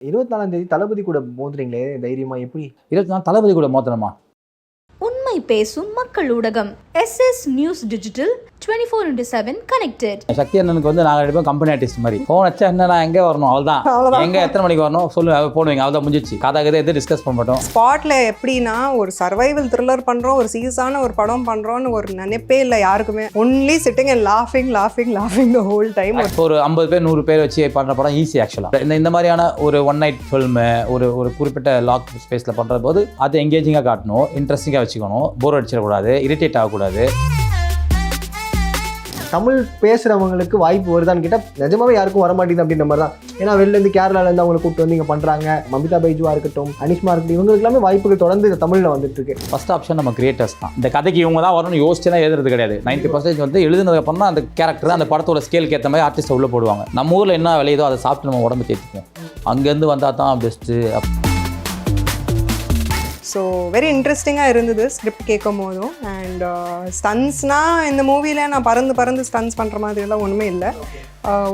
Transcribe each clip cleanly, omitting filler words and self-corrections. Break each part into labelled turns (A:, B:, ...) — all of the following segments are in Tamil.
A: 24ஆம் தேதி தளபதி கூட மோதுறீங்களே தைரியமா எப்படி?
B: 24 தளபதி கூட மோதணுமா?
C: உண்மை பேசும் மக்கள் ஊடகம் SS நியூஸ் டிஜிட்டல் 24/7 கனெக்டட்.
B: சக்தி அண்ணனுக்கு வந்து நாங்கள் ரெண்டு பேரும் கம்பெனி ஆர்டிஸ்ட் மாதிரி ஃபோன் வச்சா என்ன நான் எங்கே வரணும் அவ்வளோதான், எங்கே எத்தனை மணிக்கு வரணும் சொல்லு போடுவீங்க, அவ்வளோதான் முடிஞ்சிச்சு. கதை எதுவும் டிஸ்கஸ் பண்ண மாட்டோம்.
D: ஸ்பாட்ல எப்படின்னா ஒரு சர்வைவல் த்ரில்லர் பண்றோம், ஒரு சீரியஸான ஒரு படம் பண்றோம்னு ஒரு நினைப்பே இல்லை யாருக்குமே. ஒன்லி சிட்டிங் அண்ட் லாஃபிங் த ஹோல் டைம்.
B: ஒரு 50 பேர் 100 பேர் வச்சு பண்ணுற படம் ஈஸி ஆக்சுவலாக. இந்த மாதிரியான ஒரு ஒன் நைட் ஃபில்மு ஒரு குறிப்பிட்ட லாக் ஸ்பேஸில் பண்ணுற போது அது எங்கேஜிங்காக காட்டணும், இன்ட்ரெஸ்டிங்காக வச்சுக்கணும், போர் அடிச்சிடக்கூடாது, இரிட்டேட் ஆகக்கூடாது.
A: தமிழ் பேசுறவங்களுக்கு வாய்ப்பு வருதான்னு கேட்டால் நிஜமாவே யாருக்கும் வரமாட்டேங்குது அப்படின்ற மாதிரி தான். ஏன்னா வெளிலேருந்து கேரளாலேருந்து அவங்களை கூப்பிட்டு வந்து இங்கே பண்ணுறாங்க. மமிதா பைஜுவா இருக்கட்டும், அனிஷ்மா இருக்கட்டும், இவங்களுக்கு எல்லாமே வாய்ப்புகள் தொடர்ந்து தமிழில் வந்துட்டு இருக்கு.
B: ஃபர்ஸ்ட் ஆப்ஷன் நம்ம கிரியேட்டர்ஸ் தான். இந்த கதைக்கு இவங்க தான் வரணும்னு யோசிச்சு தான் எழுதுறது கிடையாது. 90% வந்து எழுதுனதுக்கு அப்புறம் தான் அந்த கேரக்டர் அந்த படத்தோட ஸ்கேலுக்கு ஏற்ற மாதிரி ஆர்டிஸ்ட் உள்ள போடுவாங்க. நம்ம ஊரில் என்ன விளையுதோ அதை சாப்பிட்டு நம்ம உடம்பு தேர்த்திப்போம். அங்கேருந்து வந்தால் தான் பெஸ்ட்டு.
D: ஸோ வெரி இன்ட்ரெஸ்டிங்காக இருந்தது ஸ்கிரிப்ட் கேட்கும் போதும். அண்ட் ஸ்டன்ஸ்னால் இந்த மூவியில் நான் பறந்து ஸ்டன்ஸ் பண்ணுற மாதிரியெல்லாம் ஒன்றுமே இல்லை.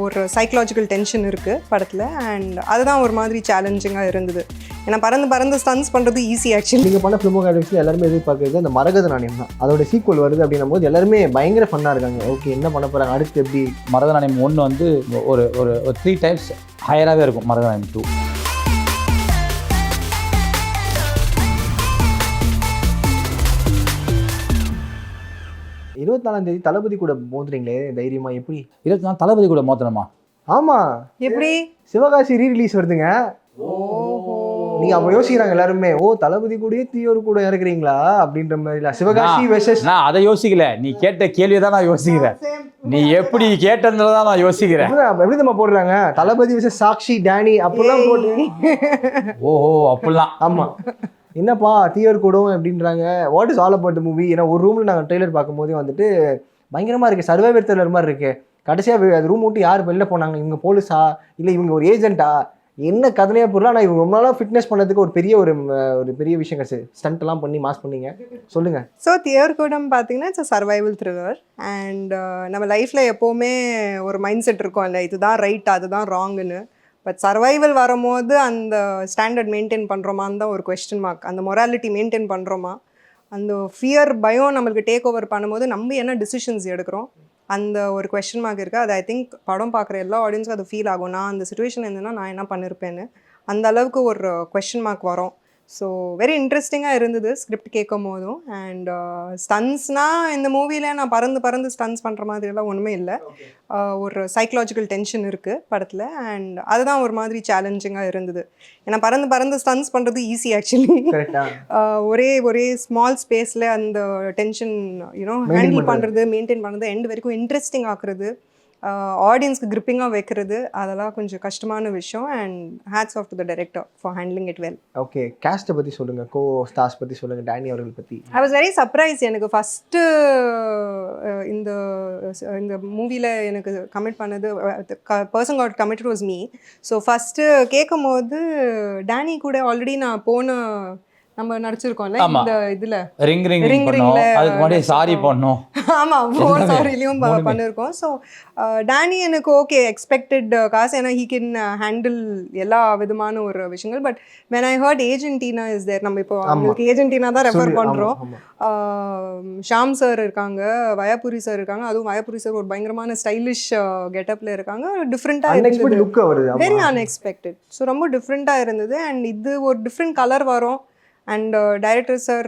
D: ஒரு சைக்கலாஜிக்கல் டென்ஷன் இருக்குது படத்தில். அண்ட் அதுதான் ஒரு மாதிரி சேலஞ்சிங்காக இருந்தது. ஏன்னா பறந்து ஸ்டன்ஸ் பண்ணுறது ஈஸி ஆக்சுவலி.
A: நீங்கள் பண்ண ஃபிலிமோகிராஃபிஸில் எல்லாருமே எதிர்பார்க்குறது அந்த மரகத நாணயம் தான். அதோட சீக்வல் வருது அப்படின்னும் போது எல்லாருமே பயங்கர ஃபன்னாக இருக்காங்க. ஓகே, என்ன பண்ண போகிறாங்க அடுத்து எப்படி?
B: மரகத நாணயம் 1 வந்து ஒரு 3 டைம்ஸ் ஹையராகவே இருக்கும். மரகத நாணயம் 2
A: 24ஆம் தேதி தளபதி கூட மோதுறீங்களே தைரியமா எப்படி?
B: 24 தளபதி கூட மோதணுமா?
A: ஆமா,
D: எப்படி?
A: சிவகாசி ரீரிலீஸ் வருதுங்க. நீங்க அப்ப யோசிக்கிறாங்க எல்லாருமே, ஓ தளபதி கூடயே தீயோர் கூட இறக்குறீங்களா அப்படின்ற மாதிரி. சிவகாசி வெர்சஸ்
B: நான் அதை யோசிக்கல, நீ கேட்ட கேள்வியை தான் நான் யோசிக்கிறேன். நீ எப்படி கேட்டதுதான் நான் யோசிக்கிறேன்.
A: எப்படி நம்ம போடுறாங்க, தளபதி வெர்சஸ் சாக்ஷி டேனி அப்படிலாம் போட்டு.
B: ஓஹோ அப்படிலாம்.
A: ஆமா, என்னப்பா தீயோர் கூடும் அப்படின்றாங்க. What is all about the movie? ஏன்னா ஒரு ரூமில் நாங்கள் ட்ரெய்லர் பார்க்கும்போதே வந்துட்டு பயங்கரமாக இருக்குது, சர்வைவர் த்ரில்லர் மாதிரி இருக்குது. கடைசியாக அது ரூம் விட்டு யார் வெளில போனாங்க, இவங்க போலீஸா இல்லை இவங்க ஒரு ஏஜென்ட்டா, என்ன கதனையாக பொருள். ஆனால் இவங்க ரொம்ப நாளாக ஃபிட்னஸ் பண்ணதுக்கு ஒரு பெரிய விஷயம் கிடச்சி ஸ்டண்ட்லாம் பண்ணி மாஸ் பண்ணீங்க. சொல்லுங்கள்.
D: ஸோ தியர்கூடம் பார்த்தீங்கன்னா இட்ஸ் சர்வைவல் த்ரில்லர். அண்ட் நம்ம லைஃப்பில் எப்போவுமே ஒரு மைண்ட் செட் இருக்கும் இல்லை, இதுதான் ரைட் அதுதான் ராங்குன்னு. பட் சர்வைவல் வரும்போது அந்த ஸ்டாண்டர்ட் மெயின்டைன் பண்ணுறோமான்னு தான் ஒரு கொஸ்டின் மார்க். அந்த மொராலிட்டி மெயின்டைன் பண்ணுறோமா, அந்த ஃபியர் பயம் நம்மளுக்கு டேக் ஓவர் பண்ணும்போது நம்ம என்ன டிசிஷன்ஸ் எடுக்கிறோம், அந்த ஒரு கொஸ்டின் மார்க் இருக்குது. அது ஐ திங்க் படம் பார்க்குற எல்லா ஆடியன்ஸுக்கும் அது ஃபீல் ஆகும். நான் அந்த சுச்சுவேஷன் இருந்தேன்னா நான் என்ன பண்ணியிருப்பேன்னு அந்த அளவுக்கு ஒரு கொஸ்டின் மார்க் வரும். ஸோ வெரி இன்ட்ரெஸ்டிங்காக இருந்தது ஸ்கிரிப்ட் கேட்கும் போதும். அண்ட் ஸ்டன்ஸ்னால் இந்த மூவியில் நான் பறந்து ஸ்டன்ஸ் பண்ணுற மாதிரியெல்லாம் ஒன்றுமே இல்லை. ஒரு சைக்கலாஜிக்கல் டென்ஷன் இருக்குது படத்தில். அண்ட் அதுதான் ஒரு மாதிரி சேலஞ்சிங்காக இருந்தது. ஏன்னா பறந்து ஸ்டன்ஸ் பண்ணுறது ஈஸி ஆக்சுவலி. ஒரே ஸ்மால் ஸ்பேஸில் அந்த டென்ஷன் ஹேண்டில் பண்ணுறது, மெயின்டைன் பண்ணுறது, எண்ட் வரைக்கும் இன்ட்ரெஸ்டிங் ஆக்குறது, ஆடியன்ஸ்க்கு கிரிப்பிங்காக வைக்கிறது, அதெல்லாம் கொஞ்சம் கஷ்டமான விஷயம். And hats off to the director for handling it well.
A: Okay, கேஸ்ட்டை பற்றி சொல்லுங்கள், கோ ஸ்டார்ஸ் பற்றி சொல்லுங்கள், டேனி அவர்கள் பற்றி.
D: I was very surprise. எனக்கு ஃபஸ்ட்டு இந்த மூவியில் எனக்கு கமிட் பண்ணது person got committed was me. So first கேட்கும் போது டேனி கூட ஆல்ரெடி நான் நம்ம நடிச்சிருக்கோம்ல இந்த இதுல
B: ரிங்ல அதுக்கு முன்னாடி சாரி பண்ணோம்.
D: ஆமா, சாரிலையும் பண்ணிருக்கோம். ஸோ டேனி எனக்கு ஓகே எக்ஸ்பெக்டட் காசு, ஏன்னா ஹீ கேன் ஹேண்டில் எல்லா விதமான ஒரு விஷயங்கள். But when I heard Argentina is there, நம்ம இப்போ அவங்களுக்கு ஏஜென்டினா தான் ரெஃபர் பண்றோம். ஷாம் சார் இருக்காங்க, வயாபுரி சார் இருக்காங்க. அதுவும் வயாபுரி சார் ஒரு பயங்கரமான ஸ்டைலிஷ் கெட்டப்ல இருக்காங்க. டிஃப்ரெண்டா இருந்தது, வெரி அன்எக்ஸ்பெக்டட். ஸோ ரொம்ப டிஃப்ரெண்டா இருந்தது. அண்ட் இது ஒரு டிஃப்ரெண்ட் கலர் வரும். And director sir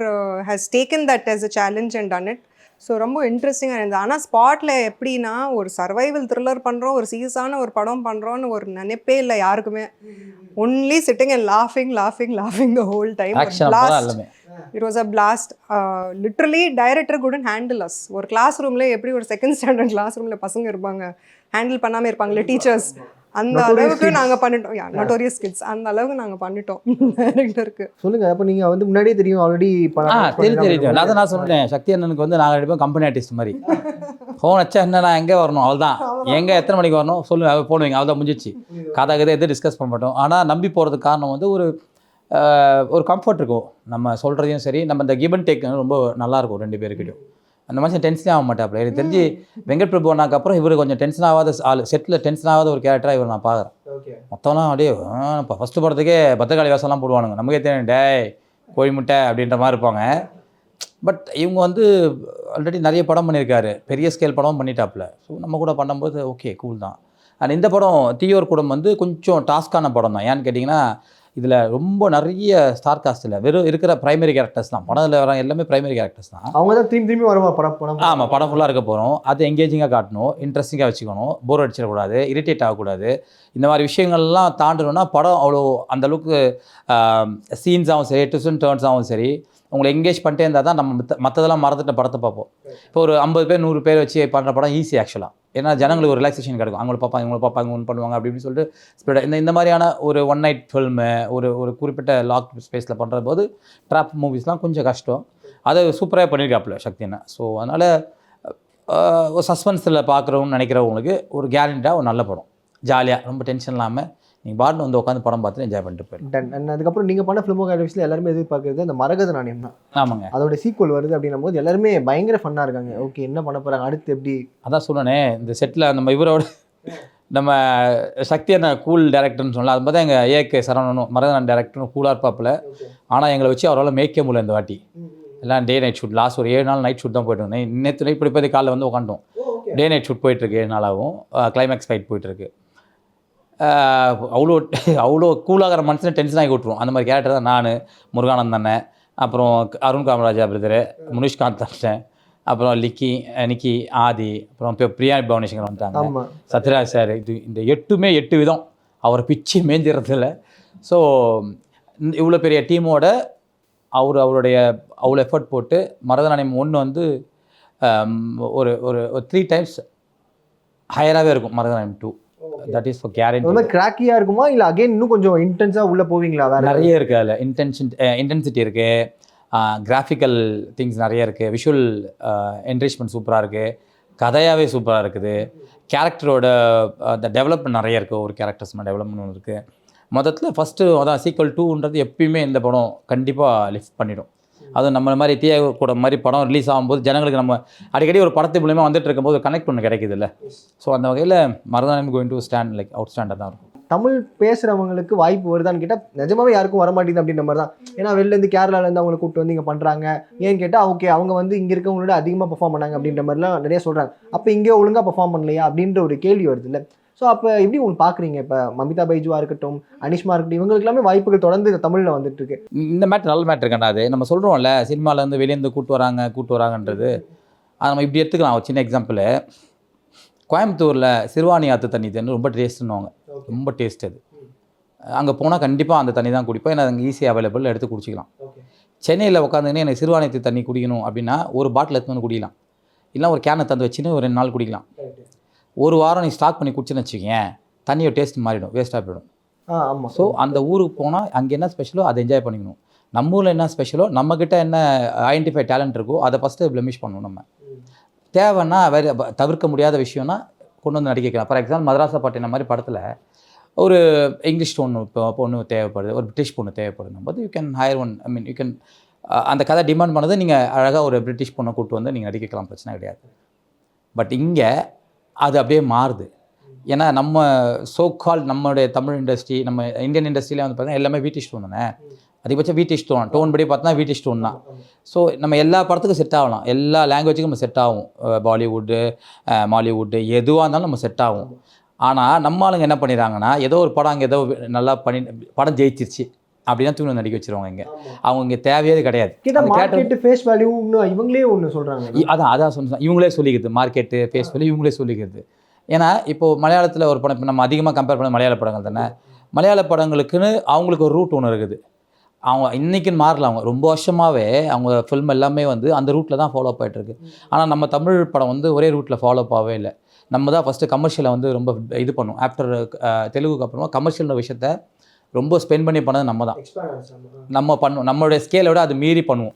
D: has taken that as a challenge and done it. So ரொம்ப இன்ட்ரெஸ்டிங்காக இருந்தது. ஆனால் ஸ்பாட்டில் எப்படின்னா ஒரு சர்வைவல் த்ரில்லர் பண்ணுறோம், ஒரு சீரியஸான ஒரு படம் பண்ணுறோன்னு ஒரு நினைப்பே இல்லை யாருக்குமே. ஒன்லி சிட்டிங் அண்ட் லாஃபிங் the whole time. It was a blast. Literally director couldn't handle us. ஒரு கிளாஸ் ரூமில் எப்படி ஒரு செகண்ட் ஸ்டாண்டர்ட் கிளாஸ் ரூமில் பசங்க இருப்பாங்க, ஹேண்டில் பண்ணாமல் இருப்பாங்களே டீச்சர்ஸ், அந்த அளவுக்கு நாங்கள் பண்ணிட்டோம். நோட்டோரியஸ் கிட்ஸ், அந்த அளவுக்கு நாங்கள் பண்ணிட்டோம் டைரக்டருக்கு.
A: சொல்லுங்கள். அப்போ நீங்கள் வந்து முன்னாடியே தெரியும் ஆல்ரெடி
B: தெரியும். நான் சொன்னேன், சக்தி அண்ணனுக்கு வந்து நாங்கள் ரெண்டு பேரும் கம்பெனி ஆர்டிஸ்ட் மாதிரி. ஃபோன் வச்சா என்ன நான் எங்கே வரணும் அவ்வளோதான், எங்கே எத்தனை மணிக்கு வரணும் சொல்லு போடுவீங்க, அவ்வளோதான் முடிஞ்சிச்சு. கதை எதுவும் டிஸ்கஸ் பண்ண மாட்டோம். ஆனால் நம்பி போகிறதுக்கு காரணம் வந்து ஒரு கம்ஃபர்ட் இருக்கும். நம்ம சொல்கிறதையும் சரி, நம்ம இந்த கிவ் அண்ட் டேக் ரொம்ப நல்லாயிருக்கும் ரெண்டு பேருக்கிட்டையும். அந்த மனுஷன் டென்ஷனே ஆக மாட்டாப்புல. எனக்கு தெரிஞ்சு வெங்கட் பிரபு அண்ணாக்கப்புறம் இவர் கொஞ்சம் டென்ஷன் ஆகாத ஆள், செட்டில் டென்ஷன் ஆகாத ஒரு கேரக்டராக இவர் நான் பார்க்குறேன். மொத்தம்லாம் அப்படியே இப்போ ஃபஸ்ட்டு படத்துக்கே பத்திரகாளி வேஷம்லாம் போடுவானுங்க, நமக்கே தெரியும் டேய் கோழி முட்டை அப்படின்ற மாதிரி இருப்பாங்க. பட் இவங்க வந்து ஆல்ரெடி நிறைய படம் பண்ணியிருக்காரு, பெரிய ஸ்கேல் படமும் பண்ணிட்டாப்புல. ஸோ நம்ம கூட பண்ணும்போது ஓகே கூல் தான். அண்ட் இந்த படம் தீயோர் குடம் வந்து கொஞ்சம் டாஸ்க்கான படம் தான். ஏன்னு கேட்டிங்கன்னா இதில் ரொம்ப நிறைய ஸ்டார் காஸ்ட் இல்லை, வெறும் இருக்கிற ப்ரைமரி கேரக்டர்ஸ் தான். படத்தில் வர எல்லாமே ப்ரைமரி கேரக்டர்ஸ் தான்.
A: அவங்க தான் திரும்பி வருவா படம்.
B: ஆமாம், படம் ஃபுல்லாக இருக்க போகிறோம். அது எங்கேஜிங்காக காட்டணும், இன்ட்ரெஸ்டிங்காக வச்சுக்கணும், போர் அடிச்சிடக்கூடாது, இரிட்டேட் ஆகக்கூடாது. இந்த மாதிரி விஷயங்கள்லாம் தாண்டணும்னா படம் அவ்வளோ அந்தளவுக்கு சீன்ஸாகவும் சரி, ட்விஸ்ட் அண்ட் டர்ன்ஸாகவும் சரி உங்களை எங்கேஜ் பண்ணிட்டே இருந்தால் தான் நம்ம மற்றதெல்லாம் மறந்துட்ட படத்தை பார்ப்போம். இப்போ ஒரு 50 பேர் 100 பேர் வச்சு பண்ணுற படம் ஈஸி ஆக்சுவலாக. ஏன்னா ஜனங்களுக்கு ஒரு ரிலாக்ஸேஷன் கிடைக்கும், அவங்கள பார்ப்பாங்க இவங்களை பார்ப்பாங்க ஒன்று பண்ணுவாங்க அப்படின்னு சொல்லிட்டு ஸ்ப்ரெட். இந்த மாதிரியான ஒரு ஒன் நைட் ஃபில்மு ஒரு குறிப்பிட்ட லாக் ஸ்பேஸில் பண்ணுற போது ட்ராப் மூவிஸ்லாம் கொஞ்சம் கஷ்டம். அதை சூப்பராக பண்ணியிருக்காப்புல சக்தி அண்ணா. ஸோ அதனால் ஒரு சஸ்பென்ஸில் பார்க்குறவங்க நினைக்கிறவங்களுக்கு ஒரு கேரண்டியாக ஒரு நல்ல படம், ஜாலியாக ரொம்ப டென்ஷன் இல்லாமல் நீங்கள் பாட்டு வந்து உட்காந்து படம் பார்த்து என்ஜாய் பண்ணிட்டு போயிடும்.
A: டன். அதுக்கப்புறம் நீங்கள் பண்ண ஃபிலிமோகிராஃபிஸில் எல்லாருமே எதிர்பார்க்குறது அந்த மரகத நாணயம் தான்.
B: ஆமாங்க,
A: அதோட சீக்வல் வருது அப்படின்னும் போது எல்லாருமே பயங்கர ஃபன்னாக இருக்காங்க. ஓகே என்ன பண்ண போகிறாங்க அடுத்து எப்படி?
B: அதான் சொன்னேனே, இந்த செட்டில் நம்ம இவரோட நம்ம சக்தி அண்ணா கூல் டேரக்டர்னு சொல்லலாம். அது மாதிரி எங்கள் ஏகே சரவணனும் மரகதன் டேரக்டரும் கூலாக இருப்பாப்புல. ஆனால் எங்களை வச்சு அவரால் மேய்க்க முடியல இந்த வாட்டி. எல்லாம் டே நைட் ஷூட், லாஸ்ட் ஒரு 7 நாள் நைட் ஷூட் தான் போய்ட்டு இருந்தேன். நேற்று இப்படி போய் காலையில் வந்து உட்காண்டோம். டே நைட் ஷூட் போயிட்டுருக்கு 7 நாளாகவும், கிளைமேக்ஸ் ஃபைட் போயிட்டுருக்கு. அவ்வளோ கூலாகிற மனுஷனை டென்ஷன் ஆகி விட்ருவோம். அந்த மாதிரி கேரக்டர் தான் நான், முருகானந்த் அண்ணன், அப்புறம் அருண் காமராஜா பிரதரு, முனிஷ்காந்த் அண்ணன், அப்புறம் நிக்கி, ஆதி, அப்புறம் இப்போ பிரியா பவனேஸ்வரன் வந்துட்டாங்க, சத்யராஜ் சார். இந்த 8 விதம் அவரை பிச்சு மேஞ்சிடறதில்ல. ஸோ இவ்வளோ பெரிய டீமோட அவருடைய அவ்வளோ எஃபர்ட் போட்டு மரதநாணயம் 1 வந்து ஒரு 3 times ஹையராகவே இருக்கும். மரதநாணயம் 2 தட் இஸ் ஃபார் கேரண்டி.
A: ரொம்ப கிராக்கியாக இருக்குமா இல்லை அகைன் இன்னும் கொஞ்சம் இன்டென்ஸாக உள்ளே போவீங்களா? வேறு
B: நிறைய இருக்குது அதில். இன்டென்சிட்டி இருக்குது, கிராஃபிக்கல் திங்ஸ் நிறைய இருக்குது, விஷுவல் என்ரிச்மெண்ட் சூப்பராக இருக்குது, கதையாகவே சூப்பராக இருக்குது, கேரக்டரோட அந்த டெவலப்மெண்ட் நிறைய இருக்குது, ஒரு கேரக்டர்ஸ்மான டெவலப்மெண்ட் இருக்குது. மொத்தத்தில் ஃபஸ்ட்டு அதான் சீக்வல் 2ன்றது எப்பயுமே இந்த படம் கண்டிப்பாக லிஃப்ட் பண்ணிடும். அதுவும் நம்ம மாதிரி கூட மாதிரி படம் ரிலீஸ் ஆகும்போது ஜனங்களுக்கு நம்ம அடிக்கடி ஒரு படத்து மூலமாக வந்துட்டு இருக்கும்போது கனெக்ட் ஒன்று கிடைக்குது இல்லை. ஸோ அந்த வகையில் மரதநாணயம் going to stand like out ஸ்டாண்டாக தான் இருக்கும்.
A: தமிழ் பேசுகிறவங்களுக்கு வாய்ப்பு வருதான்னு கேட்டால் நிஜமாவே யாருக்கும் வரமாட்டேங்குது அப்படின்ற மாதிரி தான். ஏன்னா வெளிலேருந்து கேரளாலேருந்து அவங்களை கூப்பிட்டு வந்து இங்கே பண்ணுறாங்க. ஏன்னு கேட்டால் ஓகே அவங்க வந்து இங்கே இருக்கவங்களோட அதிகமாக பெர்ஃபார்ம் பண்ணாங்க அப்படின்ற மாதிரிலாம் நிறைய சொல்கிறாங்க. அப்போ இங்கே ஒழுங்காக பெர்ஃபார்ம் பண்ணலையா அப்படின்ற ஒரு கேள்வி வருது இல்லை. ஸோ அப்போ எப்படி உங்களுக்கு பார்க்குறீங்க? இப்போ மமிதா பைஜுவாக இருக்கட்டும், அனிஷ்மா இருக்கட்டும், இவங்களுக்கு எல்லாமே வாய்ப்புகள் தொடர்ந்து தமிழில் வந்துட்டு இருக்கு.
B: இந்த மேட்ரு நல்ல மேட்ரு கண்டாது. நம்ம சொல்கிறோம்ல சினிமாலேருந்து வெளியேருந்து கூட்டு வராங்கன்றது, அதை நம்ம இப்படி எடுத்துக்கலாம். ஒரு சின்ன எக்ஸாம்பிள், கோயம்புத்தூரில் சிறுவாணி ஆற்று தண்ணி ரொம்ப டேஸ்ட்டுன்னுவாங்க, ரொம்ப டேஸ்ட். அது அங்கே போனால் கண்டிப்பாக அந்த தண்ணி தான் குடிப்போம், ஏன்னா அங்கே ஈஸியாக அவைலபிள், எடுத்து குடிச்சிக்கலாம். சென்னையில் உட்காந்துன்னு எனக்கு சிறுவாணி ஆற்று தண்ணி குடிக்கணும் அப்படின்னா ஒரு பாட்டில் எடுத்து வந்து குடிக்கலாம், இல்லை ஒரு கேனை தந்து வச்சுன்னு ஒரு 2 நாள் குடிக்கலாம். ஒரு வாரம் நீ ஸ்டாக் பண்ணி குடிச்சுன்னு வச்சுக்கேன், தண்ணியோட டேஸ்ட் மாறிடும், வேஸ்ட்டாக போயிடும்.
A: ஆமாம்.
B: ஸோ அந்த ஊருக்கு போனால் அங்கே என்ன ஸ்பெஷலோ அதை என்ஜாய் பண்ணிக்கணும். நம்ம ஊரில் என்ன ஸ்பெஷலோ, நம்மக்கிட்ட என்ன ஐடென்டிஃபை டேலண்ட் இருக்கோ அதை ஃபஸ்ட்டு ப்ளெமிஷ் பண்ணணும். நம்ம தேவைன்னா வேறு தவிர்க்க முடியாத விஷயம்னா கொண்டு வந்து நடிக்கலாம். ஃபார் எக்ஸாம்பிள் மதராசா பாட்டின மாதிரி படத்தில் ஒரு இங்கிலீஷ் பொண்ணு தேவைப்படுது, ஒரு பிரிட்டிஷ் பொண்ணு தேவைப்படுது போது you can higher one. I mean you can அந்த கதை டிமாண்ட் பண்ணது நீங்கள் அழகாக ஒரு பிரிட்டிஷ் பொண்ணை கூப்பிட்டு வந்து நீங்கள் நடிக்கலாம், பிரச்சனை கிடையாது. பட் இங்கே அது அப்படியே மாறுது. ஏன்னா நம்ம சோகால் நம்மளுடைய தமிழ் இண்டஸ்ட்ரி, நம்ம இந்தியன் இண்டஸ்ட்ரியிலே வந்து பார்த்தீங்கன்னா எல்லாமே வீட்டிஷ் டோன் தானே, அதிகபட்சம் வீட்டிஷ் டோன் படி பார்த்தா வீட்டிஷ் டோன் தான். ஸோ நம்ம எல்லா படத்துக்கும் செட் ஆகலாம், எல்லா லாங்குவேஜுக்கும் நம்ம செட் ஆகும், பாலிவுட்டு மாலிவுட்டு எதுவாக இருந்தாலும் நம்ம செட் ஆகும். ஆனால் நம்ம ஆளுங்க என்ன பண்ணிடுறாங்கன்னா, ஏதோ ஒரு படம் அங்கே ஏதோ நல்லா படம் ஜெயிச்சிருச்சு அப்படின்னா தூண் நடிக்க வச்சிருவாங்க. இங்கே அவங்க இங்கே தேவையே கிடையாது.
A: ஃபேஸ் வேல்யூ இவங்களே ஒன்று சொல்கிறாங்க.
B: அதான் சொன்ன இவங்களே சொல்லிக்கிறது, மார்க்கெட்டு ஃபேஸ் வேல்யூ இவங்களே சொல்லிக்கிறது. ஏன்னா இப்போது மலையாளத்தில் ஒரு படம், இப்போ நம்ம அதிகமாக கம்பேர் பண்ண மலையாள படங்கள் தானே, மலையாள படங்களுக்குன்னு அவங்களுக்கு ஒரு ரூட் ஒன்று இருக்குது. அவங்க இன்றைக்கின்னு மாறல, அவங்க ரொம்ப வருஷமாகவே அவங்க ஃபில்ம் எல்லாமே வந்து அந்த ரூட்டில் தான் ஃபாலோ ஆகிட்டுருக்கு. ஆனால் நம்ம தமிழ் படம் வந்து ஒரே ரூட்டில் ஃபாலோ ஆகவே இல்லை. நம்ம தான் ஃபஸ்ட்டு கமர்ஷியலை வந்து ரொம்ப இது பண்ணுவோம். ஆஃப்டர் தெலுங்குக்கு அப்புறமா கமர்ஷியல்ன்ற விஷயத்த ரொம்ப ஸ்பெண்ட் பண்ணி பண்ணது நம்ம தான். நம்ம பண்ணுவோம், நம்மளுடைய ஸ்கேலை விட அது மீறி பண்ணுவோம்.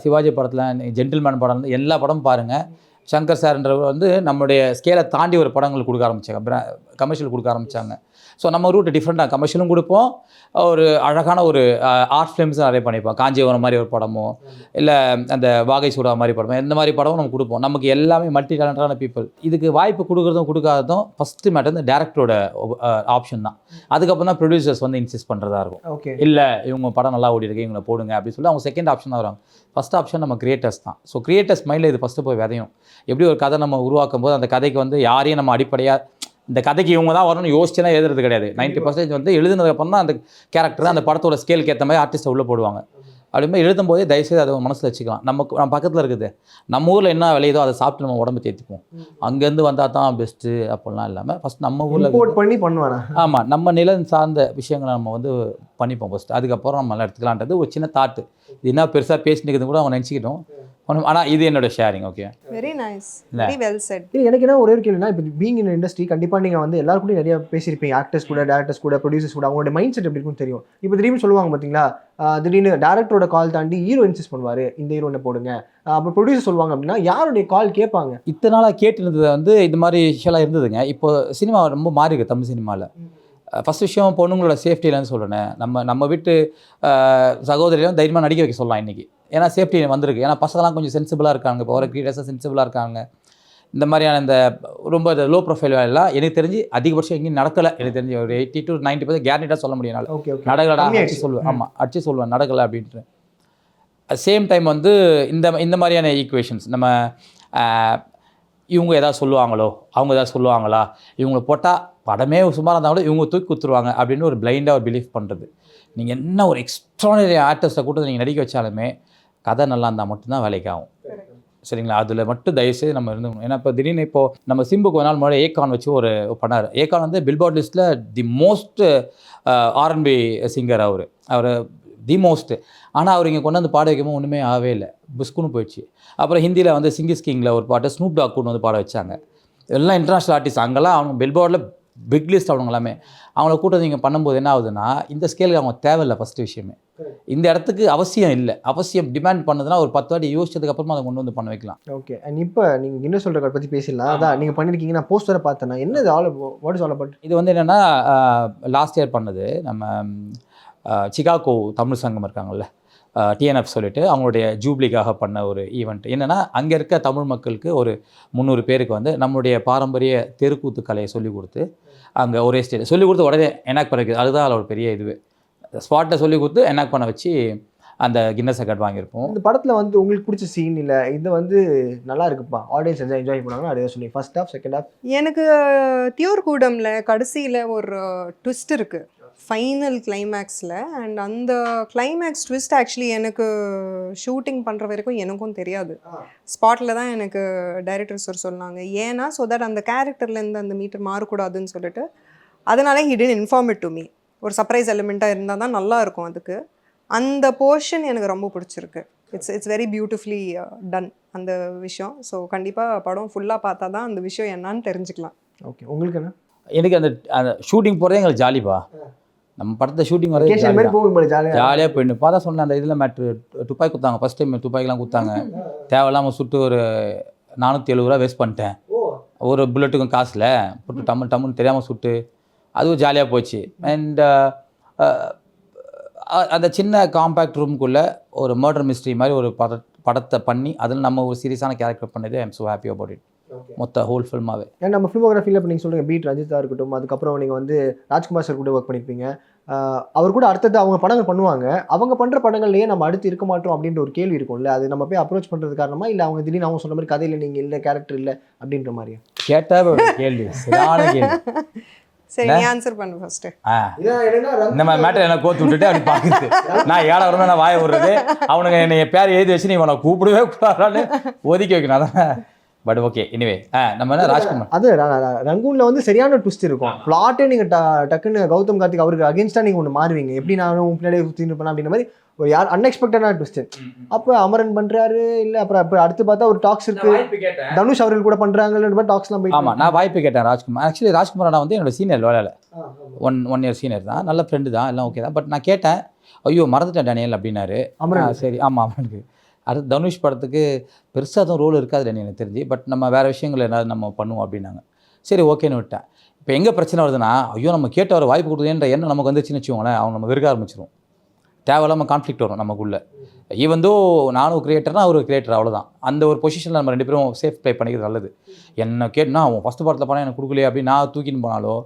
B: சிவாஜி படத்தில், ஜென்டில்மேன் படம், எல்லா படமும் பாருங்கள், சங்கர் சார்ன்றவர் வந்து நம்மளுடைய ஸ்கேலை தாண்டி ஒரு படங்கள் கொடுக்க ஆரம்பித்தாங்க, கமர்ஷியல் கொடுக்க ஆரம்பித்தாங்க. ஸோ நம்ம ரூட் டிஃப்ரெண்ட்டாக கமர்ஷியலும் கொடுப்போம், ஒரு அழகான ஒரு ஆர்ட் ஃபிலிம்ஸும் நிறைய பண்ணிப்போம். காஞ்சிபுரம் மாதிரி ஒரு படமோ இல்லை அந்த வாகை சூடா மாதிரி படமோ இந்த மாதிரி படமும் நம்ம கொடுப்போம். நமக்கு எல்லாமே மல்டி டேலண்டான பீப்புள். இதுக்கு வாய்ப்பு கொடுக்குறதும் கொடுக்காததும் ஃபஸ்ட்டு மேட்டர் இந்த டேரக்டரோட ஆப்ஷன் தான். அதுக்கப்புறம் தான் ப்ரொடியூசர்ஸ் வந்து இன்சிஸ்ட் பண்ணுறதா இருக்கும்.
A: ஓகே,
B: இல்லை இவங்க படம் நல்லா ஓடி இருக்கு, இவங்களை போடுங்க அப்படின்னு சொல்லி அவங்க செகண்ட் ஆப்ஷன் தான் வராங்க. ஃபஸ்ட் ஆப்ஷன் நம்ம கிரியேட்டர்ஸ் தான். ஸோ கிரியேட்டர்ஸ் மைண்டில் இது ஃபஸ்ட்டு போய் விதையும். எப்படி ஒரு கதை நம்ம உருவாக்கும் போது அந்த கதைக்கு வந்து யாரையும் நம்ம அடிப்படையாக இந்த கதைக்கு இவங்க தான் வரணும்னு யோசிச்சுனா எழுதுறது கிடையாது. 90% வந்து எழுதுனதுக்கப்புறம் தான் அந்த கேரக்டர் அந்த படத்தோட ஸ்கேலுக்கு ஏற்ற மாதிரி ஆர்டிஸ்ட்டை உள்ளே போடுவாங்க. அப்படியே எழுதும் போதே தயவுசெய்து அதை மனசில் வச்சுக்கலாம். நம்ம பக்கத்தில் இருக்குது, நம்ம ஊரில் என்ன விளையுதோ அதை சாப்பிட்டு நம்ம உடம்பு தேர்த்திப்போம். அங்கேருந்து வந்தால் தான் பெஸ்ட்டு அப்படிலாம் இல்லாமல் ஃபஸ்ட் நம்ம ஊரில்
A: இம்போர்ட் பண்ணி பண்ணுவானா.
B: ஆமாம், நம்ம நிலம் சார்ந்த விஷயங்களை நம்ம வந்து பண்ணிப்போம் ஃபஸ்ட்டு. அதுக்கப்புறம் நம்ம எல்லாம் எடுத்துக்கலான்றது ஒரு சின்ன தாட்டு. இது என்ன பெருசாக பேசினுக்குது கூட அவன் நினச்சிக்கிட்டோம். ஆனால் இது என்னோட sharing. Okay,
D: very nice, very well set.
A: எனக்கு என்ன ஒரே ஒரு கேள்வினா, இப்போ பீயிங் இன் இண்டஸ்ட்ரி கண்டிப்பாக நீங்கள் வந்து எல்லாரும் கூட நிறைய பேசியிருப்பீங்க, ஆக்டர்ஸ் கூட, டேரக்டர்ஸ் கூட, ப்ரொடியூசர்ஸ் கூட. அவங்களோட மைண்ட் செட் எப்படி இருக்குன்னு தெரியும். இப்போ திடீர்னு சொல்லுவாங்க பார்த்தீங்களா, திடீர்னு டேரக்டரோட கால் தாண்டி ஹீரோ இன்சிஸ்ட் பண்ணுவார், இந்த ஹீரோனை போடுங்க. அப்போ ப்ரொடியூசர் சொல்லுவாங்க அப்படின்னா யாருடைய கால் கேட்பாங்க?
B: இத்தனை நாளாக கேட்டுருந்தது வந்து இது மாதிரி விஷயம்லாம் இருந்ததுங்க. இப்போ சினிமா ரொம்ப மாறி இருக்கு தமிழ் சினிமாவில். ஃபஸ்ட் விஷயம் பொண்ணுங்களோட சேஃப்டியிலன்னு சொல்கிறேன். நம்ம வீட்டு சகோதரியும் தைரியமாக நடிக்க வைக்க சொல்லலாம் இன்றைக்கி. ஏன்னா சேஃப்டி வந்திருக்கு. ஏன்னா பசங்களாம் கொஞ்சம் சென்சிபிளாக இருக்காங்க. இப்போ வர கிரியேட்டர்ஸாக சென்சிபிளாக இருக்காங்க. இந்த மாதிரியான இந்த ரொம்ப லோ ப்ரொஃபைல் வேலைலாம் எனக்கு தெரிஞ்சு அதிகபட்சம் எங்கேயும் நடக்கலை. எனக்கு தெரிஞ்சு ஒரு 80 to 90% கேரண்டிட்டாக சொல்ல முடியும். நடக்கலடா அடிச்சு சொல்லுவேன். ஆமாம், அடிச்சு சொல்லுவேன் நடக்கலை அப்படின்ட்டு. சேம் டைம் வந்து இந்த மாதிரியான ஈக்குவேஷன்ஸ் நம்ம இவங்க எதாவது சொல்லுவாங்களோ, அவங்க எதாவது சொல்லுவாங்களா, இவங்களை போட்டால் படமே சுமாராக இருந்தால் கூட இவங்க தூக்கி குத்துருவாங்க அப்படின்னு ஒரு பிளைண்டாக ஒரு பிலீஃப் பண்ணுறது. நீங்கள் என்ன ஒரு எக்ஸ்ட்ரானரி ஆர்டிஸ்ட்டை கூட்டத்தை நீங்கள் நடிக்க வச்சாலுமே கதை நல்லா இருந்தால் மட்டும்தான் வேலைக்கு ஆகும். சரிங்களா? அதில் மட்டும் தயவுசெய்து நம்ம இருந்துக்கணும். ஏன்னா இப்போ திடீர்னு இப்போது நம்ம சிம்புக்கு ஒரு நாள் முன்னாடி ஏகான் வச்சு ஒரு பண்ணார். ஏகான் வந்து பில்போர்ட் லிஸ்ட்டில் தி மோஸ்ட் R&B சிங்கர். அவர் தி மோஸ்ட்டு. ஆனால் அவர் இங்கே கொண்டு வந்து பாட வைக்கும்போது ஒன்றுமே ஆகவே இல்லை, புஸ்குன்னு போயிடுச்சு. அப்புறம் ஹிந்தியில் வந்து சிங்கிஸ் கிங்கில் ஒரு பாட்டு ஸ்னூப் டாக் கொண்டு வந்து பாட வச்சாங்க. எல்லாம் இன்டர்நேஷ்னல் ஆர்டிஸ்ட். அங்கெல்லாம் அவங்க பில்போர்டில் பிக் லிஸ்ட் அவங்க எல்லாமே. அவங்கள கூட்டம் நீங்கள் பண்ணும்போது என்ன ஆகுதுன்னா, இந்த ஸ்கேலுக்கு அவங்க தேவையில்லை. ஃபஸ்ட்டு விஷயமே இந்த இடத்துக்கு அவசியம் இல்லை. அவசியம் டிமாண்ட் பண்ணதுன்னா ஒரு 10 வாட்டி யோசிச்சதுக்கப்புறமா அதை கொண்டு வந்து பண்ண வைக்கலாம்.
A: ஓகே, அண்ட் இப்போ நீங்கள் என்ன சொல்கிற பற்றி பேசிடலாம். அதான் நீங்கள் பண்ணியிருக்கீங்க, நான் போஸ்டரை பார்த்தேன்னா என்ன இது வாட் இஸ் ஆல் அபவுட்?
B: இது வந்து என்னென்னா லாஸ்ட் இயர் பண்ணது. நம்ம சிகாகோ தமிழ் சங்கம் இருக்காங்கல்ல, TNF சொல்லிட்டு அவங்களுடைய ஜூப்ளிக்காக பண்ண ஒரு ஈவெண்ட். என்னென்னா அங்கே இருக்க தமிழ் மக்களுக்கு ஒரு 300 பேருக்கு வந்து நம்மளுடைய பாரம்பரிய தெருக்கூத்து கலையை சொல்லிக் கொடுத்து அங்கே ஒரே ஸ்டேஜ் சொல்லிக் கொடுத்து உடனே எனாக்ட் பண்ண வைக்கிறது. அதுதான் அதில் ஒரு பெரிய இதுவே. ஸ்பாட்டில் சொல்லிக் கொடுத்து எனாக்ட் பண்ண வச்சு அந்த கின்னஸ் ரெக்கார்ட் வாங்கியிருப்போம்.
A: இந்த படத்தில் வந்து உங்களுக்கு பிடிச்ச சீன் இல்லை இது வந்து நல்லா இருக்குப்பா, ஆடியன்ஸ் என்ஜாய் பண்ணாங்கன்னா அதே சொன்னீங்க, ஃபர்ஸ்ட் ஹாஃப் செகண்ட் ஹாஃப்?
D: எனக்கு தியோர் கூடம்ல கடைசியில் ஒரு ட்விஸ்ட் இருக்குது ஃபைனல் கிளைமேக்ஸில். அண்ட் அந்த கிளைமேக்ஸ் ட்விஸ்ட் ஆக்சுவலி எனக்கு ஷூட்டிங் பண்ணுற வரைக்கும் எனக்கும் தெரியாது. ஸ்பாட்டில் தான் எனக்கு டைரக்டர் சார் சொன்னாங்க. ஏன்னா ஸோ தட் அந்த கேரக்டர்லேருந்து அந்த மீட்டர் மாறக்கூடாதுன்னு சொல்லிட்டு, அதனால he didn't inform it to me. ஒரு சர்ப்ரைஸ் எலிமெண்ட்டாக இருந்தால் தான் நல்லா இருக்கும். அதுக்கு அந்த போர்ஷன் எனக்கு ரொம்ப பிடிச்சிருக்கு. இட்ஸ் வெரி பியூட்டிஃபுல்லி டன் அந்த விஷயம். ஸோ கண்டிப்பாக படம் ஃபுல்லாக பார்த்தா தான் அந்த விஷயம் என்னன்னு தெரிஞ்சுக்கலாம்.
A: ஓகே, உங்களுக்கு என்ன?
B: எனக்கு அந்த ஷூட்டிங் போகிறதே எங்களுக்கு ஜாலிப்பா. நம்ம படத்தை ஷூட்டிங் வரது ஜாலியாக போயிட்டு பார்த்தா சொன்னேன். அந்த இதில் மேட்ரு துப்பாக்கி கொடுத்தாங்க. ஃபஸ்ட் டைம் துப்பாக்கிலாம் கொடுத்தாங்க. தேவையில்லாமல் சுட்டு ஒரு 470 ரூபா வேஸ்ட் பண்ணிட்டேன். ஒரு புல்லட்டுக்கும் காசில் போட்டு டம்முன்னு தெரியாமல் சுட்டு அதுவும் ஜாலியாக போச்சு. அண்ட் அந்த சின்ன காம்பேக்ட் ரூமுக்குள்ளே ஒரு மர்டர் மிஸ்ட்ரி மாதிரி ஒரு படத்தை பண்ணி அதில் நம்ம ஒரு சீரியஸான கேரக்டர் பண்ணது. I am so happy about it. மொத்த ஹோல் ஃபில்மாகவே.
A: ஏன்னா நம்ம ஃபிலிமோகிராஃபியில் இப்போ நீங்கள் சொல்லுங்கள் பீட் ரஞ்சித்தாக இருக்கட்டும், அதுக்கப்புறம் நீங்கள் வந்து ராஜ்குமார் சார் கூட ஒர்க் பண்ணியிருப்பீங்க. அவர் கூட அடுத்தது அவங்க படங்கள் பண்ணுவாங்க. அவங்க பண்ணுற படங்கள்லேயே நம்ம அடுத்து இருக்க மாட்டோம் அப்படின்ற ஒரு கேள்வி இருக்கும்ல, அது நம்ம போய் அப்ரோச் பண்ணுறது காரணமா இல்லை அவங்க திடீர்னு அவங்க சொன்ன மாதிரி கதையில் நீங்கள் இல்லை கேரக்டர் இல்லை அப்படின்ற மாதிரியா?
B: கேட்டால் கேள்வி சரியான கேள்வி.
D: சரி, நீ ஆன்சர் பண்ணு ஃபர்ஸ்ட்.
B: இந்த மாதிரி மேட்டர் என்ன கோத்து விட்டுட்டு அப்படி பார்க்குது. நான் ஏழை வரணும், நான் வாய விடுறது, அவனுங்க என்னை பேர் எழுதி வச்சு நீ உன கூப்பிடவே கூடாதான்னு ஒதுக்கி வைக்கணும். அதான். பட் ஓகே, எனிவே நம்ம என்ன ராஜ்குமார்
A: அது ரங்கூனில் வந்து சரியான ட்விஸ்ட் இருக்கும். பிளாட்டே நீங்கள் டக்குன்னு கௌதம் கார்த்திக் அவருக்கு அகேன்ஸ்டாக நீங்கள் ஒன்று மாறுவீங்க. எப்படி நானும் பின்னாடியே சுற்றின்னு இருப்பேன் அப்படின்ற மாதிரி ஒரு யார் அன்எக்ஸ்பெக்டடான ட்விஸ்ட். அப்போ அமரன் பண்ணுறாரு இல்லை, அப்புறம் அடுத்து பார்த்தா ஒரு டாக்ஸ் இருக்கு, தனுஷ் அவர்கள் கூட பண்ணுறாங்கன்ற மாதிரி டாக்ஸ்லாம் போய்.
B: ஆமாம், நான் வாய்ப்பு கேட்டேன் ராஜ்குமார். ஆக்சுவலி ராஜ்குமார் நான் வந்து என்னோட சீனியர் வேலை ஒன் இயர் சீனியர் தான், நல்ல ஃப்ரெண்டு தான், எல்லாம் ஓகே தான். பட் நான் கேட்டேன், ஐயோ மறந்துட்டேன் டேனியல் அப்படின்னாரு. சரி, ஆமாம் அமரனுக்கு அடுத்து தனுஷ் படத்துக்கு பெருசாக தான் ரோல் இருக்காது எனக்கு தெரிஞ்சு. பட் நம்ம வேறு விஷயங்கள் ஏதாவது நம்ம பண்ணுவோம் அப்படின்னாங்க. சரி ஓகேன்னு விட்டேன். இப்போ எங்கே பிரச்சனை வருதுன்னா, ஐயோ நம்ம கேட்டு அவர் வாய்ப்பு கொடுக்குதுன்ற எண்ணம் நமக்கு வந்துச்சுன்னு வச்சுக்கோங்களேன், அவங்க நம்ம வெறுக்க ஆரம்பிச்சிடும். தேவையில்லாமல் கான்ஃப்ளிக்ட் வரும் நமக்குள்ளே. ஈவந்தோ நானும் கிரியேட்டர்னா அவர் கிரியேட்டர், அவ்வளோதான். அந்த ஒரு பொசிஷனில் நம்ம 2 பேரும் சேஃப் ப்ளே பண்ணிக்கிறது நல்லது. என்ன கேட்டுனா அவன் ஃபஸ்ட் படத்தில் படம் எனக்கு கொடுக்கலையே அப்படின்னு நான் தூக்கின்னு போனாலோ,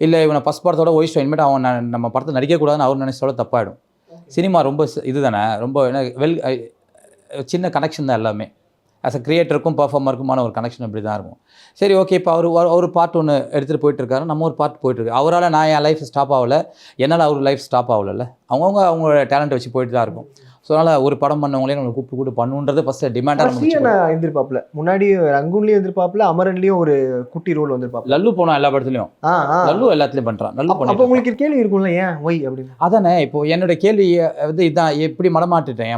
B: இல்லை இவனை ஃபஸ்ட் படத்தோட ஒய்ஸ்ட் இனிமேட்டு அவன் நம்ம படத்தை நடிக்கக்கூடாதுன்னு அவர் நினைச்சோட தப்பாயிடும். சினிமா ரொம்ப இது தானே, ரொம்ப சின்ன கனெக்ஷன் தான் எல்லாமே. ஆஸ் அ கிரியேட்டருக்கும் பர்ஃபார்மருக்குமான ஒரு கனெக்ஷன் இப்படி தான் இருக்கும். சரி ஓகே, இப்போ ஒரு பார்ட் ஒன்று எடுத்துகிட்டு போயிட்டுருக்காரு, நம்ம ஒரு பார்ட் போயிட்டுருக்கு. அவரால் நான் என் லைஃப் ஸ்டாப் ஆகலை, என்னால் அவர் லைஃப் ஸ்டாப் ஆகலைல்ல. அவங்களோட டேலண்ட்டை வச்சு போயிட்டு தான் இருக்கும். ஸோ அதனால் ஒரு படம் பண்ணவங்களே நம்ம கூப்பிட்டு பண்ணுன்றது ஃபஸ்ட்டு டிமாண்டாக
A: இருந்திருப்பாப்புல. முன்னாடி ரங்கூன்லேயும் இருந்திருப்பாப்புல, அமரன்லேயும் ஒரு குட்டி ரோல் வந்திருப்பாப்புல.
B: லல்லு போனோம் எல்லா படத்துலையும். லல்லு எல்லாத்துலேயும் பண்ணுறான். லல்லு பண்ண.
A: அப்போ உங்களுக்கு கேள்வி இருக்கும்ல, ஏன் ஒய் அப்படின்னு?
B: அதானே இப்போ என்னோட கேள்வி வந்து இதான், எப்படி மடமாட்டிட்டேன்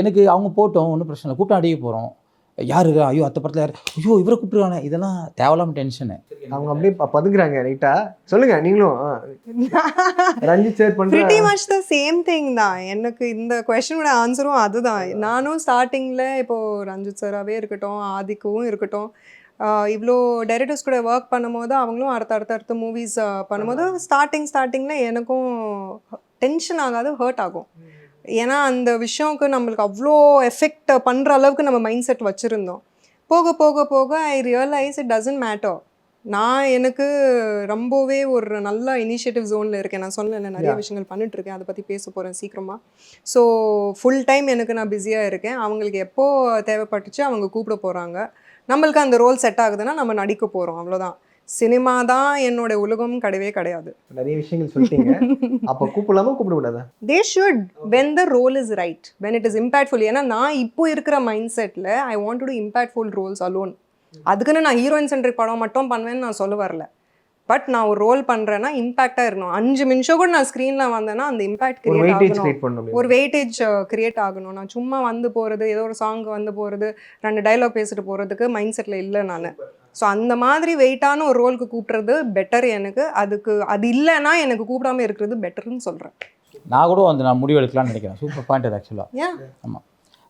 B: எனக்கு. அவங்க போட்டோம், ஒன்றும் பிரச்சனை இல்லை, கூப்பிட்டு அடிக்க போகிறோம். யாரு ஐயோ அத்த படத்தில் யார், ஐயோ இவரை கூப்பிட்டுருவானே, இதெல்லாம் தேவையில்லாம டென்ஷனு.
A: அவங்க அப்படியே பதுங்குறாங்க ரைட்டா. சொல்லுங்க நீங்களும். ரஞ்சித் சார் பண்ற
D: pretty much the same thing தான். எனக்கு இந்த கொஸ்டினோட ஆன்சரும் அதுதான். நானும் ஸ்டார்டிங்கில் இப்போது ரஞ்சித் சாராகவே இருக்கட்டும், ஆதிக்கவும் இருக்கட்டும், இவ்வளோ டைரக்டர்ஸ் கூட ஒர்க் பண்ணும்போது அவங்களும் அடுத்த மூவிஸ் பண்ணும்போது ஸ்டார்டிங்கில் எனக்கும் டென்ஷன் ஆகாது, ஹர்ட் ஆகும். ஏன்னா அந்த விஷயம்க்கு நம்மளுக்கு அவ்வளோ எஃபெக்ட் பண்ணுற அளவுக்கு நம்ம மைண்ட் செட் வச்சுருந்தோம். போக போக போக ஐ ரியலைஸ் இட் டசன்ட் மேட்டர். நான் எனக்கு ரொம்பவே ஒரு நல்ல இனிஷியேட்டிவ் ஜோனில் இருக்கேன். நான் சொன்னேன் நிறைய விஷயங்கள் பண்ணிட்டுருக்கேன், அதை பற்றி பேச போகிறேன் சீக்கிரமாக. ஸோ ஃபுல் டைம் எனக்கு நான் பிஸியாக இருக்கேன். அவங்களுக்கு எப்போ தேவைப்பட்டுச்சு அவங்க கூப்பிட போகிறாங்க. நம்மளுக்கு அந்த ரோல் செட் ஆகுதுன்னா நம்ம நடிக்க போகிறோம், அவ்வளோதான். சினிமா தான் என்னோட உலகம் கிடையாது.
A: நிறைய விஷயங்கள் சொல்லிட்டீங்க. அப்போ கூப்பிடலாமா கூப்பிடக்கூடாதா?
D: They should when the role is right, when it is impactful. ஏன்னா நான் இப்போ இருக்கிற மைண்ட் செட்டில் I want to do impactful roles alone. அதுக்குன்னு நான் ஹீரோயின் சென்ட்ரிக் படம் மட்டும் பண்ணுவேன்னு நான் சொல்ல வரல. பட் நான் ஒரு ரோல் பண்ணுறேன்னா இம்பாக்டாக இருக்கணும். 5 நிமிஷம் கூட நான் ஸ்க்ரீனில் வந்தேன்னா அந்த இம்பாக்ட் கிரியேட் ஆகணும், ஒரு வெயிட்டேஜ் கிரியேட் ஆகணும். நான் சும்மா வந்து போகிறது, ஏதோ ஒரு சாங் வந்து போகிறது, 2 டைலாக் பேசிட்டு போகிறதுக்கு மைண்ட் செட்டில் இல்லை நான். ஸோ அந்த மாதிரி வெயிட்டான ஒரு ரோலுக்கு கூப்பிட்றது பெட்டர் எனக்கு. அது இல்லைன்னா எனக்கு கூப்பிடாம இருக்கிறது பெட்டர்னு சொல்கிறேன்.
B: நான் கூட வந்து நான் முடிவு எடுக்கலாம்னு நினைக்கிறேன். சூப்பர் பாயிண்ட் அது ஆக்சுவலாக. ஆமாம்,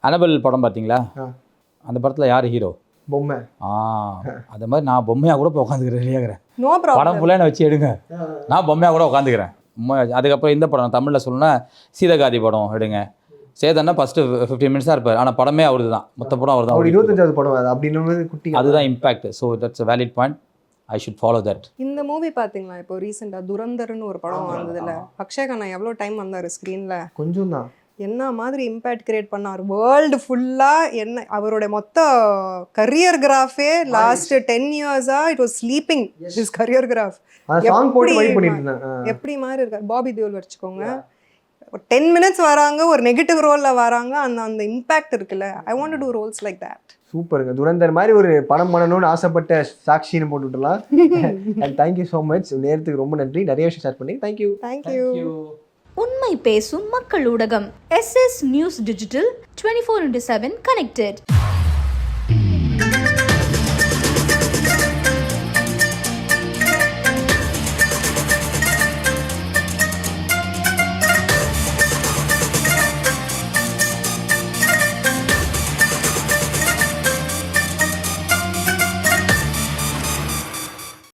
B: அனபெல் படம் பார்த்தீங்களா? அந்த படத்தில் யார் ஹீரோ?
A: பொம்மை.
B: அது மாதிரி நான் பொம்மையாக கூட இப்போ உட்காந்துக்கிறேன், ரெடியாகிறேன்.
D: நோ ப்ராப்ளம்,
B: படம் ஃபுல்லாக வச்சு எடுங்க, நான் பொம்மையாக கூட உட்காந்துக்கிறேன். அதுக்கப்புறம் இந்த படம் தமிழில் சொல்லணும்னா சீதகாதி படம் எடுங்க. சேதன்னா ஃபஸ்ட்டு 15 minutes தான் இருப்பார், ஆனால் படமே அவரு தான், மொத்த படம் அவர் தான்.
A: 25வது படம் அது அப்படின்னு குட்டி,
B: அதுதான் impact. So that's a valid point, I should follow that.
D: இந்த மூவி பார்த்தீங்களா இப்போ ரீசெண்டாக துரந்தர்னு ஒரு படம் வந்ததில்ல? அக்ஷய் கண்ணா எவ்வளோ டைம் வந்தார் ஸ்க்ரீனில்?
A: கொஞ்சம் தான்.
D: என்ன மாதிரி இம்பேக்ட் கிரியேட் பண்ணார் வேர்ல்டு ஃபுல்லாக. என்ன அவருடைய மொத்த கரியர் கிராஃபே லாஸ்ட் 10 years-ஆ it was sleeping this career graph. எப்படி மாதிரி இருக்கார். பாபி தியோல் வச்சுக்கோங்க, 10 minutes வராங்க, ஒரு நெகட்டிவ் ரோலில் வராங்க, அந்த இம்பேக்ட் இருக்குல்ல. I want to do roles like that.
A: சூப்பருங்க. துரந்தர் மாதிரி ஒரு படம் பண்ணணும்னு ஆசைப்பட்ட சாக்ஷின்னு போட்டு விட்டுலாம். அண்ட் தேங்க்யூ ஸோ மச், நேரத்துக்கு ரொம்ப நன்றி, நிறைய விஷயம் ஷேர் பண்ணி. தேங்க்யூ.
C: உண்மை பேசும் மக்கள் ஊடகம் SS நியூஸ் டிஜிட்டல் 24/7 கனெக்டட்.